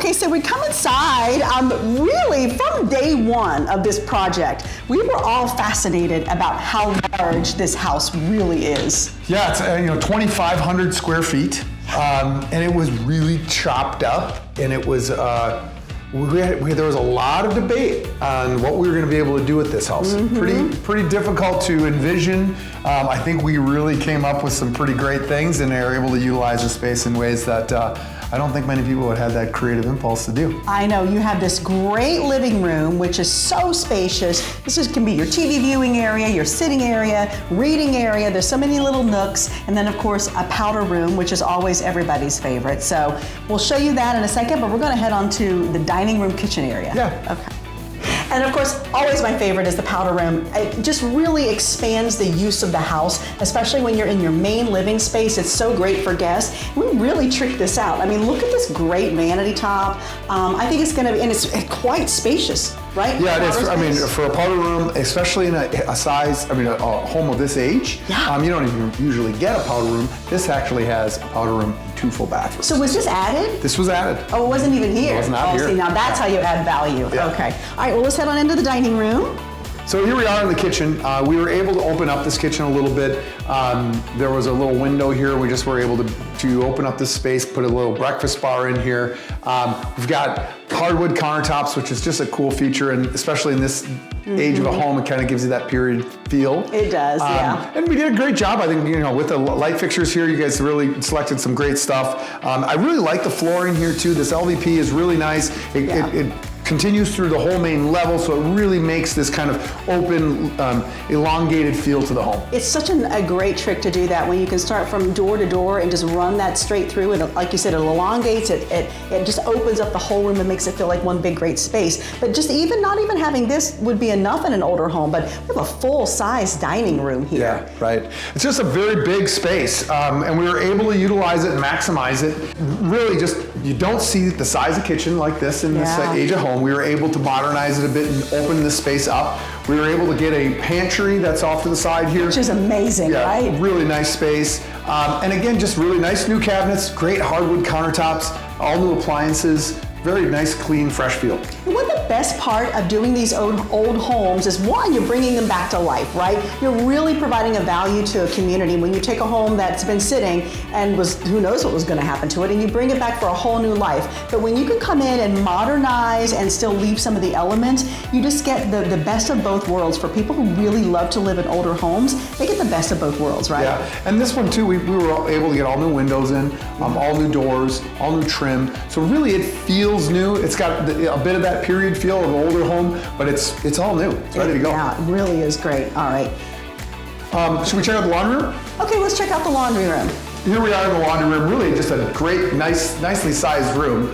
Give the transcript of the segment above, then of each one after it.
Okay, so we come inside. Really, from day one of this project, we were all fascinated about how large this house really is. Yeah, it's 2,500 square feet, and it was really chopped up, and it was there was a lot of debate on what we were going to be able to do with this house. Pretty difficult to envision. I think we really came up with some pretty great things, and they were able to utilize the space in ways that I don't think many people would have that creative impulse to do. I know, you have this great living room, which is so spacious. Can be your TV viewing area, your sitting area, reading area. There's so many little nooks. And then of course, a powder room, which is always everybody's favorite. So we'll show you that in a second, but we're gonna head on to the dining room kitchen area. Yeah. Okay. And of course, always my favorite is the powder room. It just really expands the use of the house, especially when you're in your main living space. It's so great for guests. We really tricked this out. I mean, look at this great vanity top. I think it's gonna be, and it's quite spacious, right? Yeah, it is. I mean, for a powder room, especially in a size, a home of this age, you don't even usually get a powder room. This actually has a powder room and 2 full bathrooms. So was this added? This was added. Oh, it wasn't even here. It was not here. See, now that's how you add value. Yeah. Okay. All right, well, let's head on into the dining room. So here we are in the kitchen. We were able to open up this kitchen a little bit. There was a little window here. We just were able to open up this space, put a little breakfast bar in here. We've got hardwood countertops, which is just a cool feature, and especially in this age of a home, it kind of gives you that period feel. It does, yeah. And we did a great job, I think, with the light fixtures here. You guys really selected some great stuff. I really like the flooring here too. This LVP is really nice. It continues through the whole main level, so it really makes this kind of open, elongated feel to the home. It's such a great trick to do that when you can start from door to door and just run that straight through, and like you said, it elongates it. It just opens up the whole room and makes it feel like one big great space. But just not even having this would be enough in an older home, but we have a full-size dining room here. Yeah, right. It's just a very big space, and we were able to utilize it and maximize it. Really, you don't see the size of kitchen like this in this age of home. We were able to modernize it a bit and open the space up. We were able to get a pantry that's off to the side here. Which is amazing, right? Really nice space. And again, just really nice new cabinets, great hardwood countertops, all new appliances. Very nice, clean, fresh feel. And what the best part of doing these old homes is, one, you're bringing them back to life, right? You're really providing a value to a community when you take a home that's been sitting and who knows what was going to happen to it, and you bring it back for a whole new life. But when you can come in and modernize and still leave some of the elements, you just get the best of both worlds. For people who really love to live in older homes, they get the best of both worlds, right? Yeah, and this one too, we were able to get all new windows in, all new doors, all new trim. So really it feels new. It's got a bit of that period feel of an older home, but it's all new. It's ready to go. Yeah, it really is great. All right. Should we check out the laundry room? Okay, let's check out the laundry room. Here we are in the laundry room, really just a great, nicely sized room.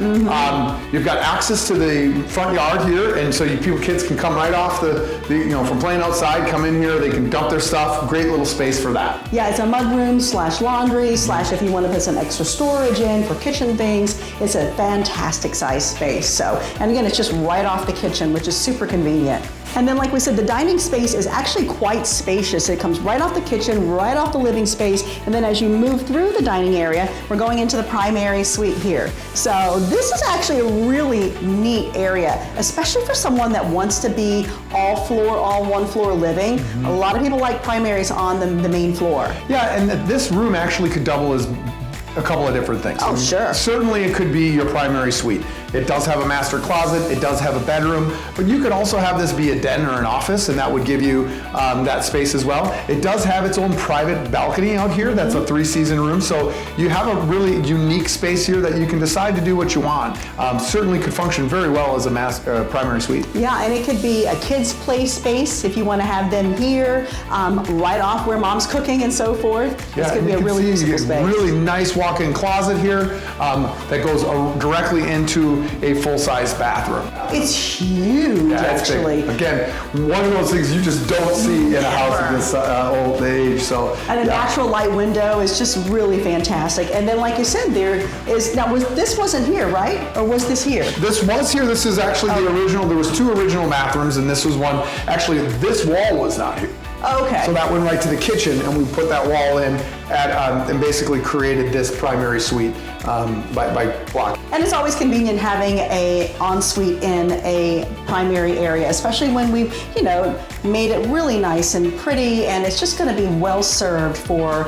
You've got access to the front yard here, and so kids can come right off from playing outside, come in here, they can dump their stuff. Great little space for that. Yeah, it's a mudroom / laundry / if you want to put some extra storage in for kitchen things. It's a fantastic size space. So, and again, it's just right off the kitchen, which is super convenient. And then, like we said, the dining space is actually quite spacious. It comes right off the kitchen, right off the living space, and then as you move through the dining area, we're going into the primary suite here. So this is actually a really neat area, especially for someone that wants to be all one floor living. A lot of people like primaries on the main floor. Yeah, and this room actually could double as a couple of different things. Oh, sure. Certainly it could be your primary suite. It does have a master closet, it does have a bedroom, but you could also have this be a den or an office, and that would give you that space as well. It does have its own private balcony out here. That's a 3-season room, so you have a really unique space here that you can decide to do what you want. Certainly could function very well as a primary suite. Yeah, and it could be a kid's play space if you want to have them here, right off where mom's cooking and so forth. Yeah, this could be a really useful space. Really nice walk-in closet here that goes directly into a full-size bathroom. It's huge, actually. Big. Again, one of those things you just don't see in a house at this old age. So, and a natural light window is just really fantastic. And then, like you said, there is this wasn't here, right? Or was this here? This was here. This is actually the original. There was 2 original bathrooms, and this was one. Actually, this wall was not here. Okay. So that went right to the kitchen, and we put that wall in and basically created this primary suite by block. And it's always convenient having a ensuite in a primary area, especially when we've, made it really nice and pretty, and it's just going to be well served for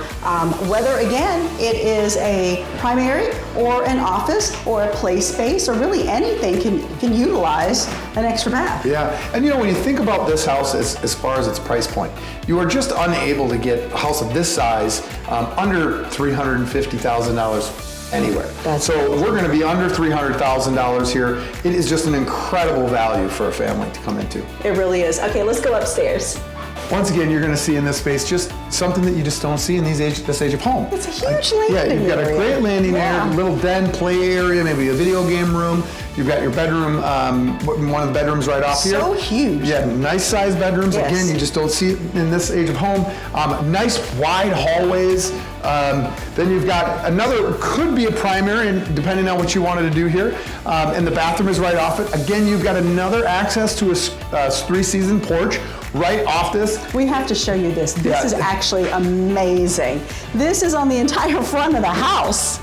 whether, again, it is a primary or an office or a play space, or really anything can utilize an extra bath. Yeah, and when you think about this house as far as its price point, you are just unable to get a house of this size under $350,000 anywhere. So we're going to be under $300,000 here. It is just an incredible value for a family to come into. It really is. Okay, let's go upstairs. Once again, you're going to see in this space just something that you just don't see in this age of home. It's a huge landing area. Yeah, you've got a great landing area, little den, play area, maybe a video game room. You've got your bedroom, one of the bedrooms right off here. So huge. Yeah, nice sized bedrooms. Yes. Again, you just don't see it in this age of home. Nice wide hallways. Then you've got another, could be a primary, and depending on what you wanted to do here. And the bathroom is right off it. Again, you've got another access to a 3-season porch right off this. We have to show you this. This is actually amazing. This is on the entire front of the house.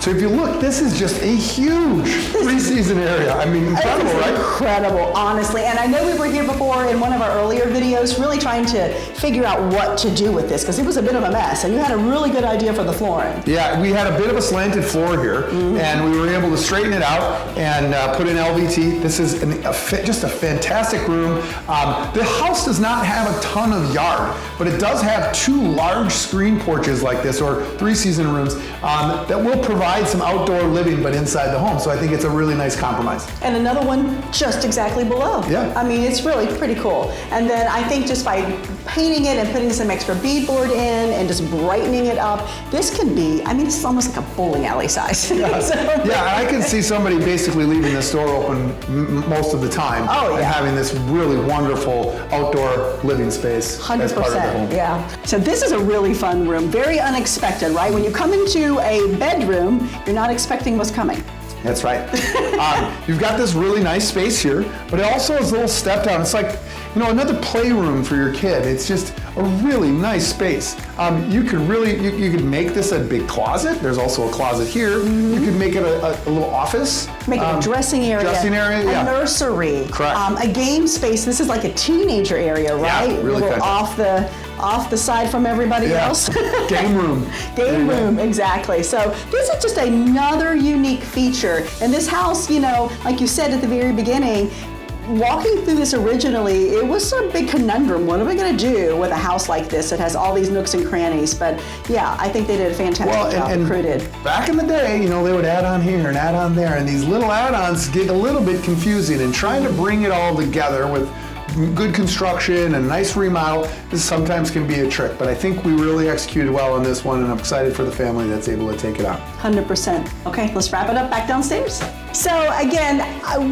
So if you look, this is just a huge 3-season area. I mean, incredible, right? Incredible, honestly. And I know we were here before in one of our earlier videos, really trying to figure out what to do with this, because it was a bit of a mess, and you had a really good idea for the flooring. Yeah, we had a bit of a slanted floor here, and we were able to straighten it out and put in LVT. This is just a fantastic room. The house does not have a ton of yard, but it does have 2 large screen porches like this, or 3-season rooms, that will provide some outdoor living, but inside the home. So I think it's a really nice compromise. And another one just exactly below. Yeah. I mean, it's really pretty cool. And then I think just by painting it and putting some extra beadboard in and just brightening it up, this can be, I mean, this is almost like a bowling alley size. Yeah, yeah, I can see somebody basically leaving this door open most of the time and having this really wonderful outdoor living space 100%, as part of the home. Yeah. So this is a really fun room, very unexpected, right? When you come into a bedroom, you're not expecting what's coming. That's right. You've got this really nice space here, but it also is a little step down. It's like, another playroom for your kid. It's just a really nice space. You could really, you could make this a big closet. There's also a closet here. You could make it a little office. Make it a dressing area. A nursery. Correct. A game space. This is like a teenager area, right? Yeah, really a little off the side from everybody else. Game room. Game room, exactly. So this is just another unique feature. And this house, like you said at the very beginning, walking through this originally, it was a big conundrum. What are we going to do with a house like this? It has all these nooks and crannies. But yeah, I think they did a fantastic job. The crew did. Back in the day, they would add on here and add on there, and these little add-ons get a little bit confusing. And trying to bring it all together with good construction and nice remodel, this sometimes can be a trick, but I think we really executed well on this one, and I'm excited for the family that's able to take it on. 100%. Okay, let's wrap it up back downstairs. So again,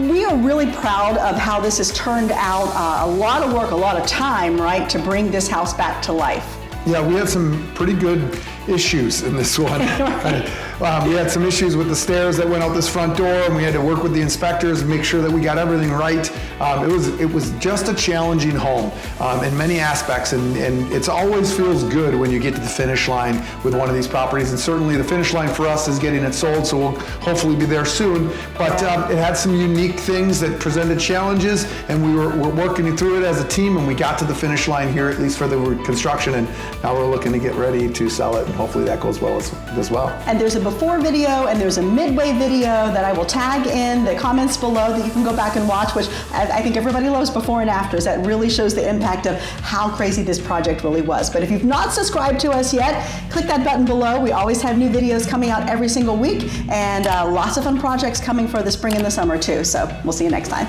we are really proud of how this has turned out. A lot of work, a lot of time, right, to bring this house back to life. Yeah, we had some pretty good issues in this one. We had some issues with the stairs that went out this front door, and we had to work with the inspectors and make sure that we got everything right. It was just a challenging home in many aspects, and it always feels good when you get to the finish line with one of these properties, and certainly the finish line for us is getting it sold, so we'll hopefully be there soon. But it had some unique things that presented challenges, and we were working through it as a team, and we got to the finish line here, at least for the construction, and now we're looking to get ready to sell it, and hopefully that goes well as well. And there's a before video and there's a midway video that I will tag in the comments below that you can go back and watch, which I think everybody loves before and afters. That really shows the impact of how crazy this project really was. But if you've not subscribed to us yet, click that button below. We always have new videos coming out every single week, and lots of fun projects coming for the spring and the summer too. So we'll see you next time.